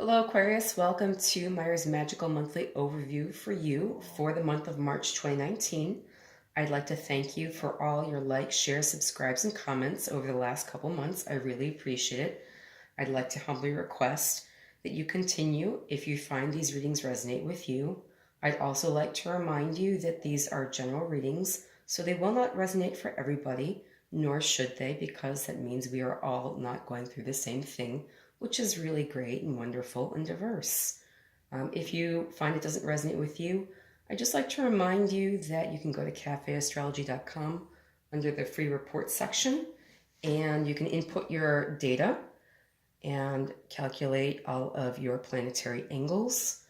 Hello Aquarius, welcome to Myers Magical Monthly Overview for you for the month of March 2019. I'd like to thank you for all your likes, shares, subscribes, and comments over the last couple months. I really appreciate it. I'd like to humbly request that you continue if you find these readings resonate with you. I'd also like to remind you that these are general readings, so they will not resonate for everybody, nor should they, because that means we are all not going through the same thing, which is really great and wonderful and diverse. If you find it doesn't resonate with you, I'd just like to remind you that you can go to cafeastrology.com under the free report section, and you can input your data and calculate all of your planetary angles.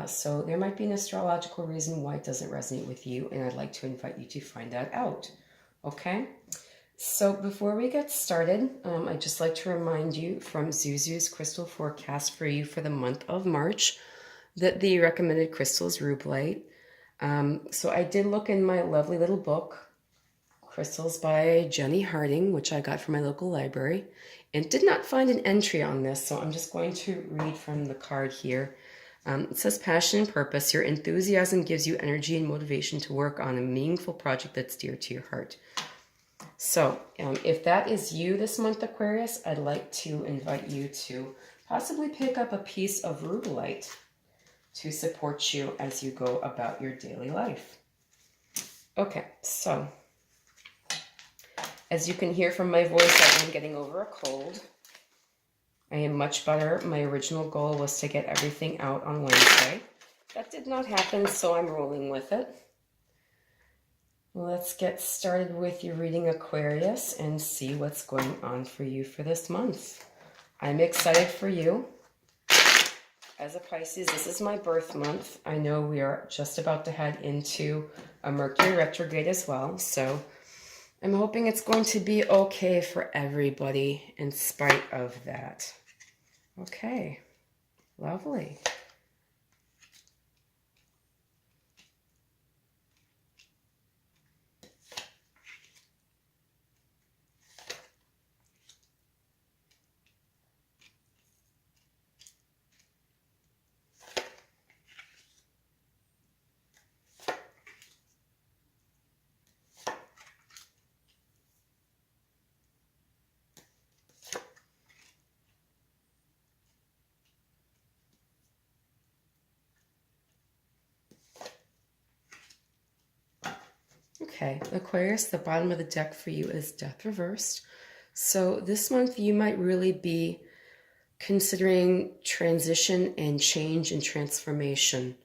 So there might be an astrological reason why it doesn't resonate with you, and I'd like to invite you to find that out. Okay? So before we get started, I'd just like to remind you from Zuzu's crystal forecast for you for the month of March that the recommended crystal is rubellite. So I did look in my lovely little book, Crystals by Jenny Harding, which I got from my local library, and did not find an entry on this, so I'm just going to read from the card here. It says, passion and purpose. Your enthusiasm gives you energy and motivation to work on a meaningful project that's dear to your heart. So if that is you this month, Aquarius, I'd like to invite you to possibly pick up a piece of rubellite to support you as you go about your daily life. Okay, so as you can hear from my voice, I am getting over a cold. I am much better. My original goal was to get everything out on Wednesday. That did not happen, so I'm rolling with it. Let's get started with your reading, Aquarius, and see what's going on for you for this month. I'm excited for you. As a Pisces, this is my birth month. I know we are just about to head into a Mercury retrograde as well, so I'm hoping it's going to be okay for everybody in spite of that. Okay, lovely. Okay, Aquarius, the bottom of the deck for you is Death Reversed. So this month you might really be considering transition and change and transformation.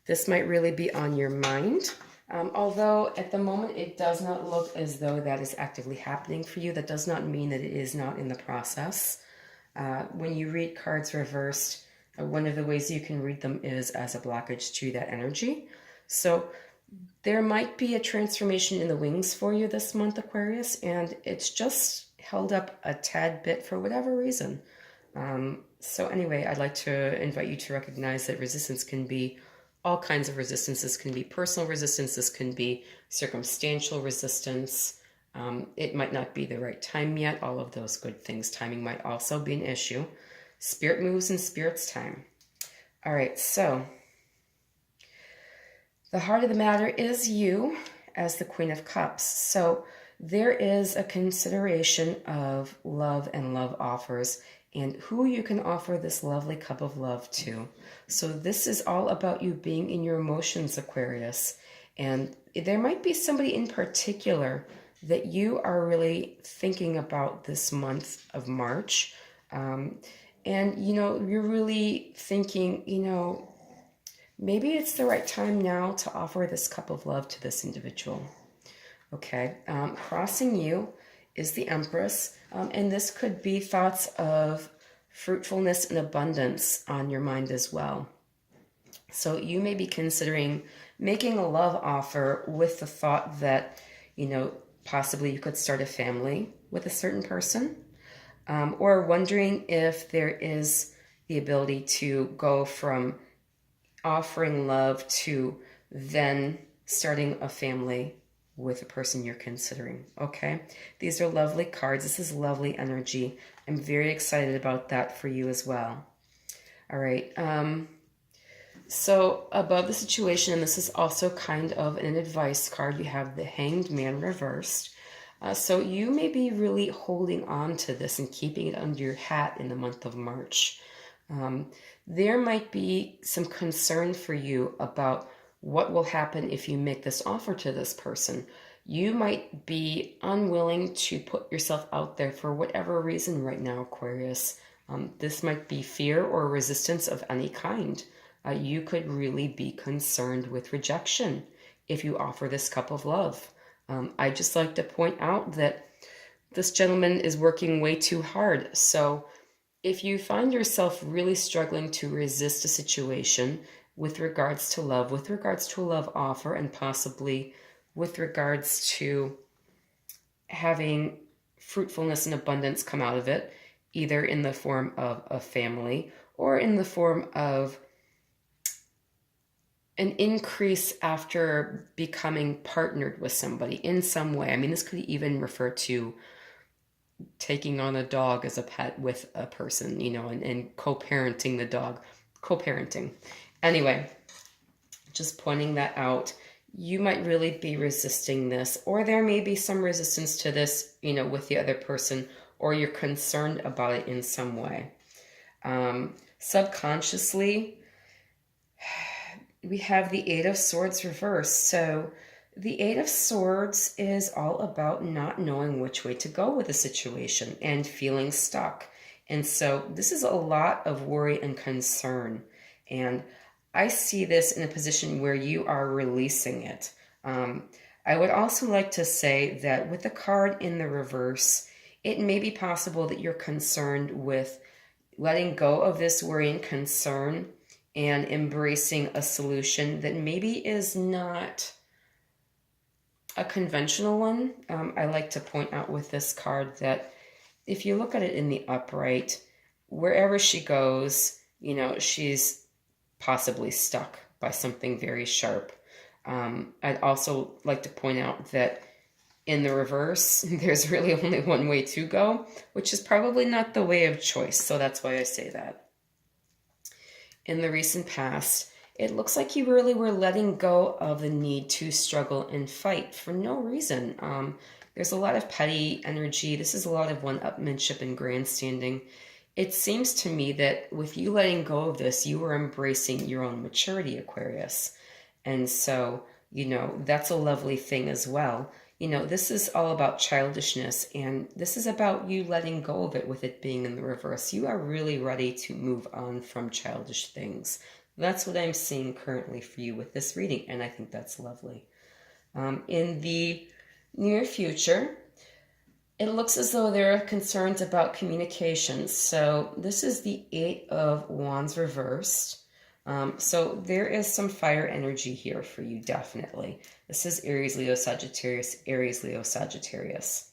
This might really be on your mind. Although at the moment it does not look as though that is actively happening for you. That does not mean that it is not in the process. When you read cards reversed, one of the ways you can read them is as a blockage to that energy. So there might be a transformation in the wings for you this month, Aquarius, and it's just held up a tad bit for whatever reason. So anyway, I'd like to invite you to recognize that resistance can be all kinds of resistance. This can be personal resistance. This can be circumstantial resistance. It might not be the right time yet. All of those good things. Timing might also be an issue. Spirit moves in Spirit's time. All right, so the heart of the matter is you as the Queen of Cups. So there is a consideration of love and love offers and who you can offer this lovely cup of love to. So this is all about you being in your emotions, Aquarius. And there might be somebody in particular that you are really thinking about this month of March. And, you know, you're really thinking, you know, maybe it's the right time now to offer this cup of love to this individual. Okay, crossing you is the Empress, and this could be thoughts of fruitfulness and abundance on your mind as well. So you may be considering making a love offer with the thought that, you know, possibly you could start a family with a certain person, or wondering if there is the ability to go from offering love to then starting a family with the person you're considering, okay? These are lovely cards. This is lovely energy. I'm very excited about that for you as well. All right. So above the situation, and this is also kind of an advice card, you have the Hanged Man reversed. So you may be really holding on to this and keeping it under your hat in the month of March. There might be some concern for you about what will happen if you make this offer to this person. You might be unwilling to put yourself out there for whatever reason right now, Aquarius. This might be fear or resistance of any kind. You could really be concerned with rejection if you offer this cup of love. I just like to point out that this gentleman is working way too hard. So if you find yourself really struggling to resist a situation with regards to love, with regards to a love offer, and possibly with regards to having fruitfulness and abundance come out of it, either in the form of a family or in the form of an increase after becoming partnered with somebody in some way. I mean, this could even refer to taking on a dog as a pet with a person, you know, and co-parenting the dog. Co-parenting. Anyway, just pointing that out. You might really be resisting this, or there may be some resistance to this, you know, with the other person, or you're concerned about it in some way. Subconsciously, we have the Eight of Swords reversed. So the Eight of Swords is all about not knowing which way to go with a situation and feeling stuck. And so this is a lot of worry and concern. And I see this in a position where you are releasing it. I would also like to say that with the card in the reverse, it may be possible that you're concerned with letting go of this worry and concern and embracing a solution that maybe is not a conventional one. I like to point out with this card that if you look at it in the upright, wherever she goes, you know, she's possibly stuck by something very sharp. I'd also like to point out that in the reverse, there's really only one way to go, which is probably not the way of choice. So that's why I say that. In the recent past, it looks like you really were letting go of the need to struggle and fight for no reason. There's a lot of petty energy. This is a lot of one-upmanship and grandstanding. It seems to me that with you letting go of this, you were embracing your own maturity, Aquarius. And so, you know, that's a lovely thing as well. You know, this is all about childishness, and this is about you letting go of it with it being in the reverse. You are really ready to move on from childish things. That's what I'm seeing currently for you with this reading, and I think that's lovely. In the near future, it looks as though there are concerns about communication. So this is the Eight of Wands reversed. So there is some fire energy here for you, definitely. This is Aries, Leo, Sagittarius, Aries, Leo, Sagittarius.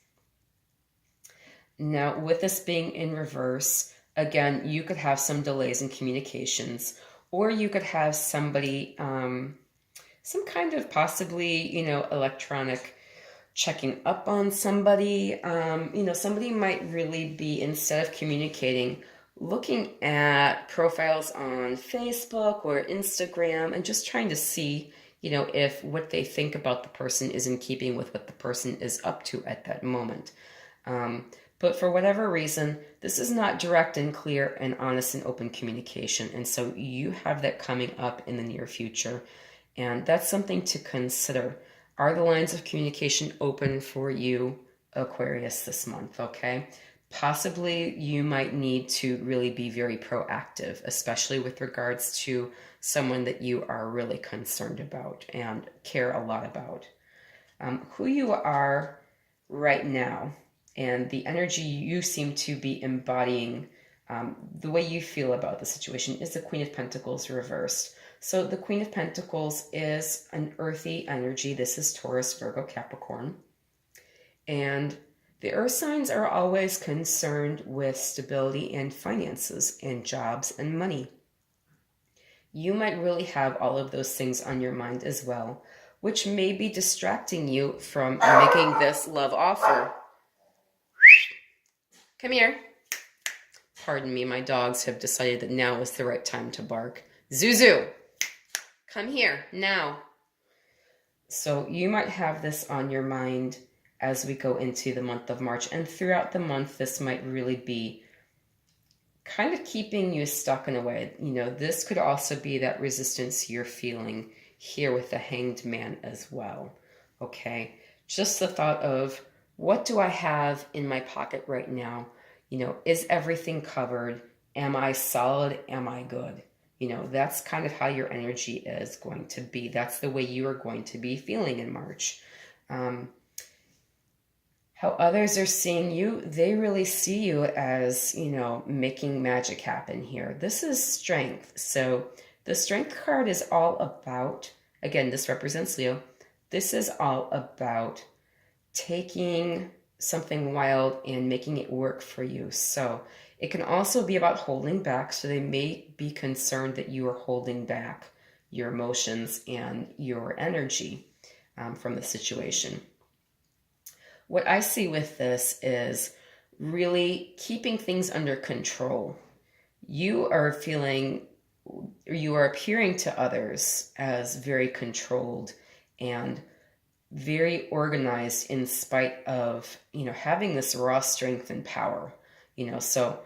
Now, with this being in reverse, again, you could have some delays in communications, or you could have somebody, some kind of possibly, you know, electronic checking up on somebody. You know, somebody might really be, instead of communicating, looking at profiles on Facebook or Instagram and just trying to see, you know, if what they think about the person is in keeping with what the person is up to at that moment. But for whatever reason, this is not direct and clear and honest and open communication. And so you have that coming up in the near future. And that's something to consider. Are the lines of communication open for you, Aquarius, this month? Okay. Possibly you might need to really be very proactive, especially with regards to someone that you are really concerned about and care a lot about. Who you are right now and the energy you seem to be embodying, the way you feel about the situation, is the Queen of Pentacles reversed. So the Queen of Pentacles is an earthy energy. This is Taurus, Virgo, Capricorn. And the earth signs are always concerned with stability and finances and jobs and money. You might really have all of those things on your mind as well. which may be distracting you from making this love offer. Come here. Pardon me, my dogs have decided that now is the right time to bark. Zuzu, come here now. So you might have this on your mind as we go into the month of March. And throughout the month, this might really be kind of keeping you stuck in a way. You know, this could also be that resistance you're feeling here with the Hanged Man as well. Okay, just the thought of, what do I have in my pocket right now? You know, is everything covered? Am I solid? Am I good? You know, that's kind of how your energy is going to be. That's the way you are going to be feeling in March. How others are seeing you, they really see you as, you know, making magic happen here. This is strength. So the strength card is all about, again, this represents Leo. This is all about taking something wild and making it work for you. So it can also be about holding back. So they may be concerned that you are holding back your emotions and your energy from the situation. What I see with this is really keeping things under control. You are feeling, you are appearing to others as very controlled and very organized in spite of, you know, having this raw strength and power, you know, so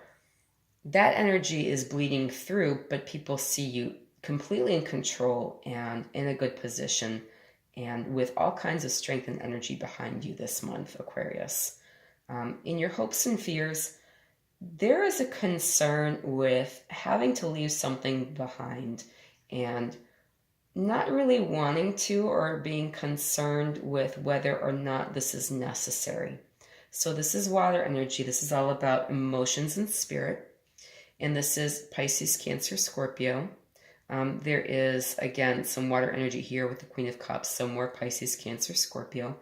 that energy is bleeding through, but people see you completely in control and in a good position and with all kinds of strength and energy behind you this month, Aquarius. In your hopes and fears, there is a concern with having to leave something behind and not really wanting to, or being concerned with whether or not this is necessary. So this is water energy. This is all about emotions and spirit. And this is Pisces, Cancer, Scorpio. There is, again, some water energy here with the Queen of Cups, so more Pisces, Cancer, Scorpio.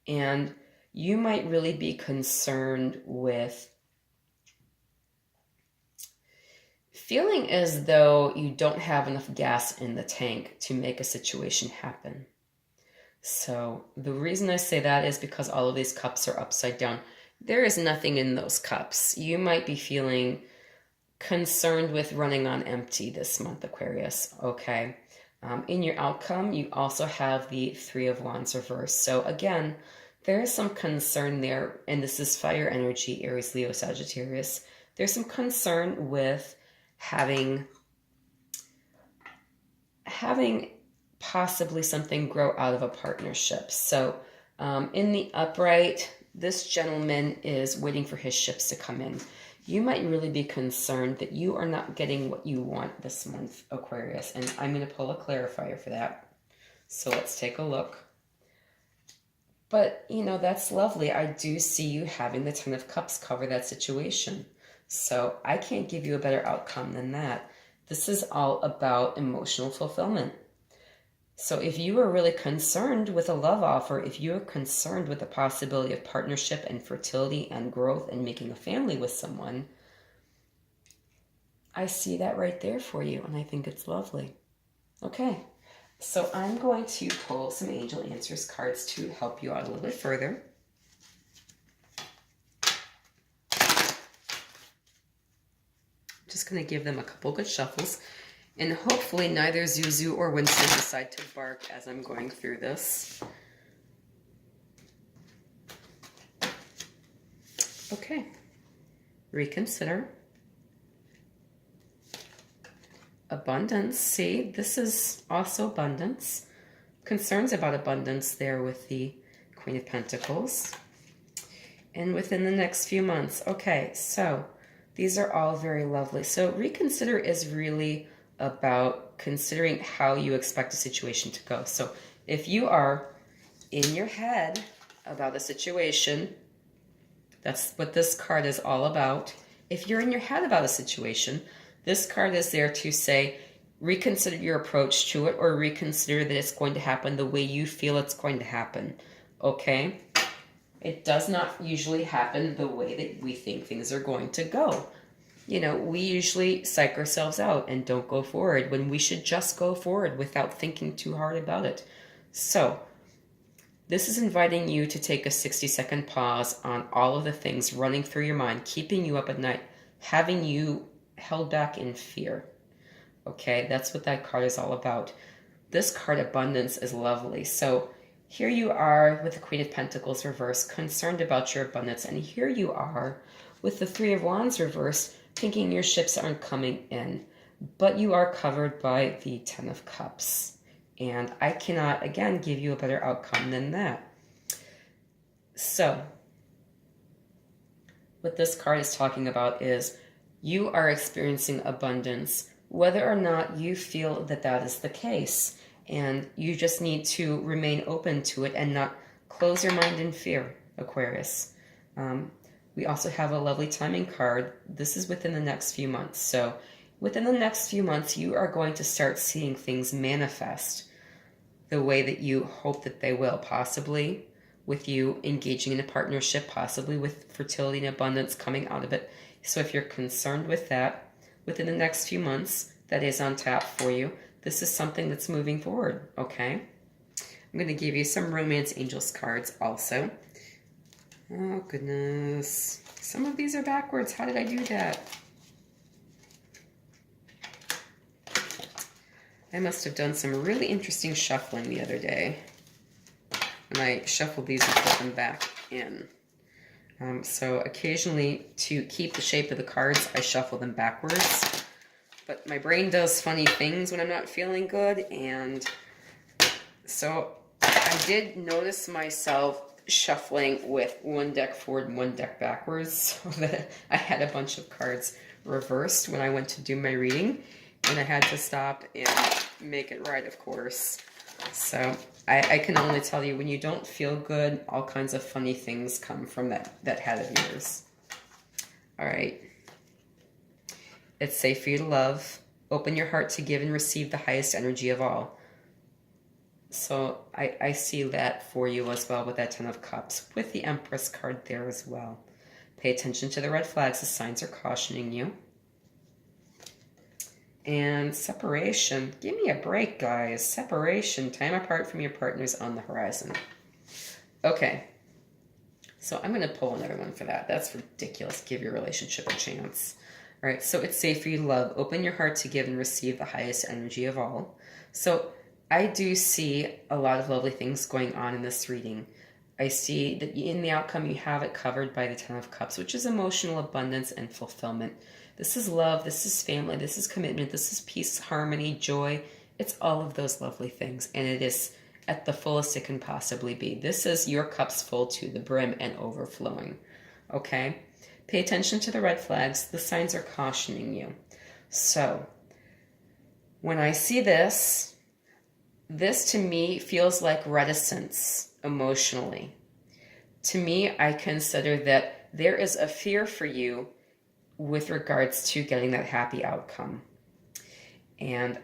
And you might really be concerned with feeling as though you don't have enough gas in the tank to make a situation happen. So the reason I say that is because all of these cups are upside down. There is nothing in those cups. You might be feeling concerned with running on empty this month, Aquarius, okay? In your outcome, you also have the Three of Wands reversed. So again, there is some concern there, and this is fire energy, Aries, Leo, Sagittarius. There's some concern with having possibly something grow out of a partnership. So in the upright, this gentleman is waiting for his ships to come in. You might really be concerned that you are not getting what you want this month, Aquarius. And I'm going to pull a clarifier for that. So let's take a look. But, you know, that's lovely. I do see you having the Ten of Cups cover that situation. So I can't give you a better outcome than that. This is all about emotional fulfillment. So if you are really concerned with a love offer, if you are concerned with the possibility of partnership and fertility and growth and making a family with someone, I see that right there for you, and I think it's lovely. Okay, so I'm going to pull some Angel Answers cards to help you out a little bit further. Just going to give them a couple good shuffles. And hopefully neither Zuzu or Winston decide to bark as I'm going through this. Okay. Reconsider. Abundance. See, this is also abundance. Concerns about abundance there with the Queen of Pentacles. And within the next few months. Okay, so these are all very lovely. So reconsider is really about considering how you expect a situation to go. So if you are in your head about a situation, that's what this card is all about. If you're in your head about a situation, this card is there to say, reconsider your approach to it, or reconsider that it's going to happen the way you feel it's going to happen. Okay? It does not usually happen the way that we think things are going to go. You know, we usually psych ourselves out and don't go forward when we should just go forward without thinking too hard about it. So this is inviting you to take a 60-second pause on all of the things running through your mind, keeping you up at night, having you held back in fear. Okay, that's what that card is all about. This card, abundance, is lovely. So here you are with the Queen of Pentacles reversed, concerned about your abundance. And here you are with the Three of Wands reversed, thinking your ships aren't coming in. But you are covered by the Ten of Cups. And I cannot, again, give you a better outcome than that. So what this card is talking about is you are experiencing abundance, whether or not you feel that that is the case. And you just need to remain open to it and not close your mind in fear, Aquarius. We also have a lovely timing card. This is within the next few months. So within the next few months, you are going to start seeing things manifest the way that you hope that they will, possibly with you engaging in a partnership, possibly with fertility and abundance coming out of it. So if you're concerned with that, within the next few months, that is on tap for you. This is something that's moving forward, okay? I'm going to give you some Romance Angels cards also. Oh, goodness. Some of these are backwards. How did I do that? I must have done some really interesting shuffling the other day. And I shuffled these and put them back in. So occasionally, to keep the shape of the cards, I shuffle them backwards. But my brain does funny things when I'm not feeling good, and so I did notice myself shuffling with one deck forward and one deck backwards, so that I had a bunch of cards reversed when I went to do my reading, and I had to stop and make it right, of course. So I can only tell you, when you don't feel good, all kinds of funny things come from that head of yours. All right. It's safe for you to love. Open your heart to give and receive the highest energy of all. So I see that for you as well with that Ten of Cups, with the Empress card there as well. Pay attention to the red flags. The signs are cautioning you. And separation. Give me a break, guys. Separation. Time apart from your partners on the horizon. Okay. So I'm going to pull another one for that. That's ridiculous. Give your relationship a chance. All right, so it's safe for you to love. Open your heart to give and receive the highest energy of all. So I do see a lot of lovely things going on in this reading. I see that in the outcome, you have it covered by the Ten of Cups, which is emotional abundance and fulfillment. This is love, this is family, this is commitment, this is peace, harmony, joy. It's all of those lovely things, and it is at the fullest it can possibly be. This is your cups full to the brim and overflowing, okay? Pay attention to the red flags. The signs are cautioning you. So when I see this to me feels like reticence emotionally. To me, I consider that there is a fear for you with regards to getting that happy outcome. And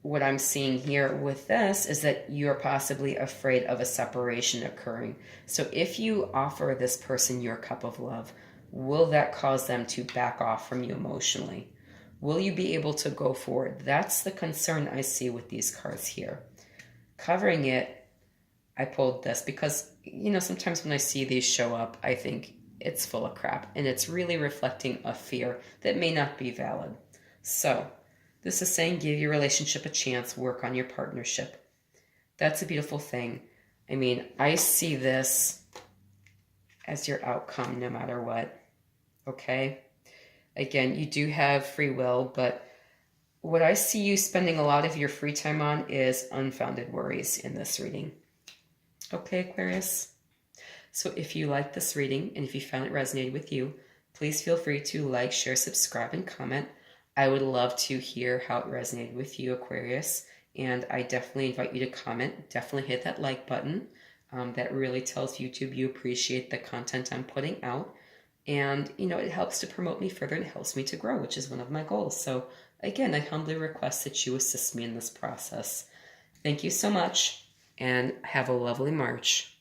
what I'm seeing here with this is that you're possibly afraid of a separation occurring. So if you offer this person your cup of love, will that cause them to back off from you emotionally? Will you be able to go forward? That's the concern I see with these cards here. Covering it, I pulled this because, you know, sometimes when I see these show up, I think it's full of crap. And it's really reflecting a fear that may not be valid. So this is saying give your relationship a chance, work on your partnership. That's a beautiful thing. I mean, I see this as your outcome no matter what. Okay? Again, you do have free will, but what I see you spending a lot of your free time on is unfounded worries in this reading. Okay, Aquarius? So if you like this reading and if you found it resonated with you, please feel free to like, share, subscribe, and comment. I would love to hear how it resonated with you, Aquarius, and I definitely invite you to comment. Definitely hit that like button. That really tells YouTube you appreciate the content I'm putting out. And, you know, it helps to promote me further and it helps me to grow, which is one of my goals. So, again, I humbly request that you assist me in this process. Thank you so much, and have a lovely March.